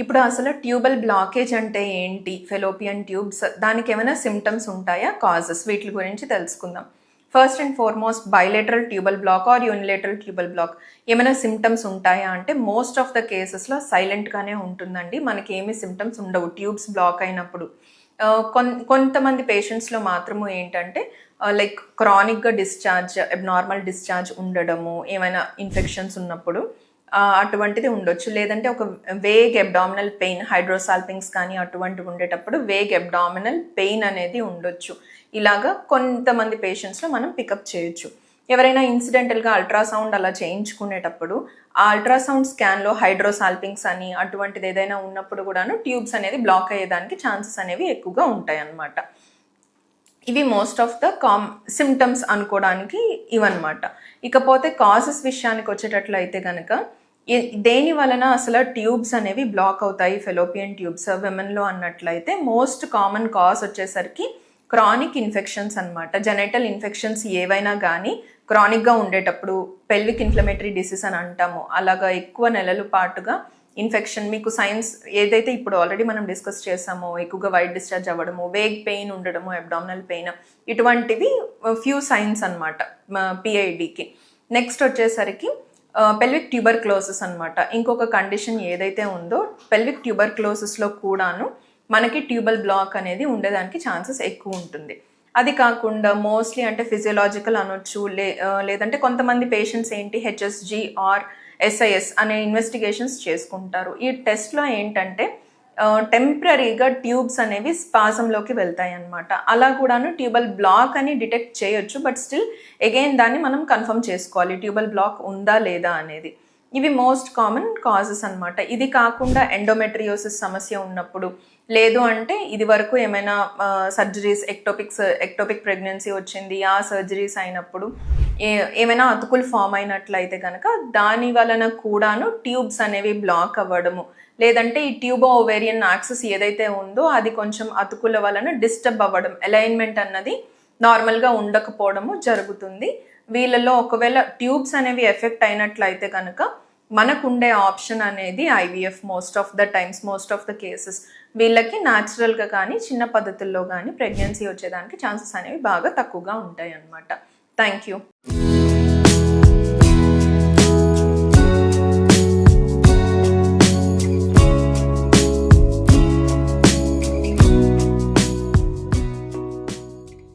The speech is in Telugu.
ఇప్పుడు అసలు ట్యూబల్ బ్లాకేజ్ అంటే ఏంటి? ఫెలోపియన్ ట్యూబ్స్ దానికి ఏమైనా సిమ్టమ్స్ ఉంటాయా? కాజెస్ వీటి గురించి తెలుసుకుందాం. First and foremost bilateral tubal block or unilateral tubal block ఏమైనా సిమ్టమ్స్ ఉంటాయా అంటే మోస్ట్ ఆఫ్ ద కేసెస్లో సైలెంట్గానే ఉంటుందండి. మనకి ఏమి సిమ్టమ్స్ ఉండవు ట్యూబ్స్ బ్లాక్ అయినప్పుడు. కొంతమంది పేషెంట్స్లో మాత్రము ఏంటంటే లైక్ క్రానిక్గా డిశ్చార్జ్, అబ్నార్మల్ డిశ్చార్జ్ ఉండడము, ఏమైనా ఇన్ఫెక్షన్స్ ఉన్నప్పుడు అటువంటిది ఉండొచ్చు. లేదంటే ఒక వేగ్ అబ్డామినల్ పెయిన్, హైడ్రోసాల్పింగ్స్ కానీ అటువంటివి ఉండేటప్పుడు వేగ్ అబ్డామినల్ పెయిన్ అనేది ఉండొచ్చు. ఇలాగా కొంతమంది పేషెంట్స్లో మనం పికప్ చేయొచ్చు. ఎవరైనా ఇన్సిడెంటల్గా అల్ట్రాసౌండ్ అలా చేయించుకునేటప్పుడు ఆ అల్ట్రాసౌండ్ స్కాన్లో హైడ్రోసాల్పింగ్స్ అని అటువంటిది ఏదైనా ఉన్నప్పుడు కూడాను ట్యూబ్స్ అనేది బ్లాక్ అయ్యేదానికి ఛాన్సెస్ అనేవి ఎక్కువగా ఉంటాయి అన్నమాట. ఇవి మోస్ట్ ఆఫ్ ద సిమ్టమ్స్ అనుకోవడానికి ఇవన్నమాట. ఇకపోతే కాజెస్ విషయానికి వచ్చేటట్లయితే కనుక దేని వలన అసలు ట్యూబ్స్ అనేవి బ్లాక్ అవుతాయి ఫెలోపియన్ ట్యూబ్స్ విమెన్లో అన్నట్లయితే మోస్ట్ కామన్ కాజ్ వచ్చేసరికి క్రానిక్ ఇన్ఫెక్షన్స్ అనమాట. జెనైటల్ ఇన్ఫెక్షన్స్ ఏవైనా కానీ క్రానిక్గా ఉండేటప్పుడు పెల్విక్ ఇన్ఫ్లమేటరీ డిసీజ్ అని అంటాము. అలాగా ఎక్కువ నెలల పాటుగా ఇన్ఫెక్షన్, మీకు సైన్స్ ఏదైతే ఇప్పుడు ఆల్రెడీ మనం డిస్కస్ చేసామో ఎక్కువగా వైట్ డిశ్చార్జ్ అవ్వడము, వేగ్ పెయిన్ ఉండడము, అబ్డామినల్ పెయిన్, ఇటువంటివి ఫ్యూ సైన్స్ అనమాట పిఐడికి. నెక్స్ట్ వచ్చేసరికి పెల్విక్ ట్యూబర్క్లోసిస్ అనమాట. ఇంకొక కండిషన్ ఏదైతే ఉందో పెల్విక్ ట్యూబర్క్లోసిస్లో కూడాను మనకి ట్యూబల్ బ్లాక్ అనేది ఉండేదానికి ఛాన్సెస్ ఎక్కువ ఉంటుంది. అది కాకుండా మోస్ట్లీ అంటే ఫిజియోలాజికల్ అనొచ్చు, లేదంటే కొంతమంది పేషెంట్స్ ఏంటి హెచ్ఎస్జి ఆర్ ఎస్ఐఎస్ అనే ఇన్వెస్టిగేషన్స్ చేసుకుంటారు. ఈ టెస్ట్లో ఏంటంటే టెంపరీగా ట్యూబ్స్ అనేవి స్పాజంలోకి వెళ్తాయి అన్నమాట. అలా కూడాను ట్యూబల్ బ్లాక్ అని డిటెక్ట్ చేయొచ్చు, బట్ స్టిల్ అగైన్ దాన్ని మనం కన్ఫర్మ్ చేసుకోవాలి ట్యూబల్ బ్లాక్ ఉందా లేదా అనేది. ఇవి మోస్ట్ కామన్ కాజెస్ అనమాట. ఇది కాకుండా ఎండోమెట్రియోసిస్ సమస్య ఉన్నప్పుడు, లేదు అంటే ఇది వరకు ఏమైనా సర్జరీస్, ఎక్టోపిక్ ప్రెగ్నెన్సీ వచ్చింది, ఆ సర్జరీస్ అయినప్పుడు ఏమైనా అతుకులు ఫామ్ అయినట్లయితే కనుక దాని వలన కూడాను ట్యూబ్స్ అనేవి బ్లాక్ అవ్వడము, లేదంటే ఈ ట్యూబో ఓవేరియన్ యాక్సెస్ ఏదైతే ఉందో అది కొంచెం అతుకుల వలన డిస్టర్బ్ అవ్వడం, అలైన్మెంట్ అన్నది నార్మల్గా ఉండకపోవడము జరుగుతుంది. వీళ్ళలో ఒకవేళ ట్యూబ్స్ అనేవి ఎఫెక్ట్ అయినట్లయితే కనుక మనకు ఉండే ఆప్షన్ అనేది IVF. Most of the cases వీళ్ళకి న్యాచురల్గా కానీ చిన్న పద్ధతుల్లో కానీ ప్రెగ్నెన్సీ వచ్చేదానికి ఛాన్సెస్ అనేవి బాగా తక్కువగా ఉంటాయి అన్నమాట. Thank you.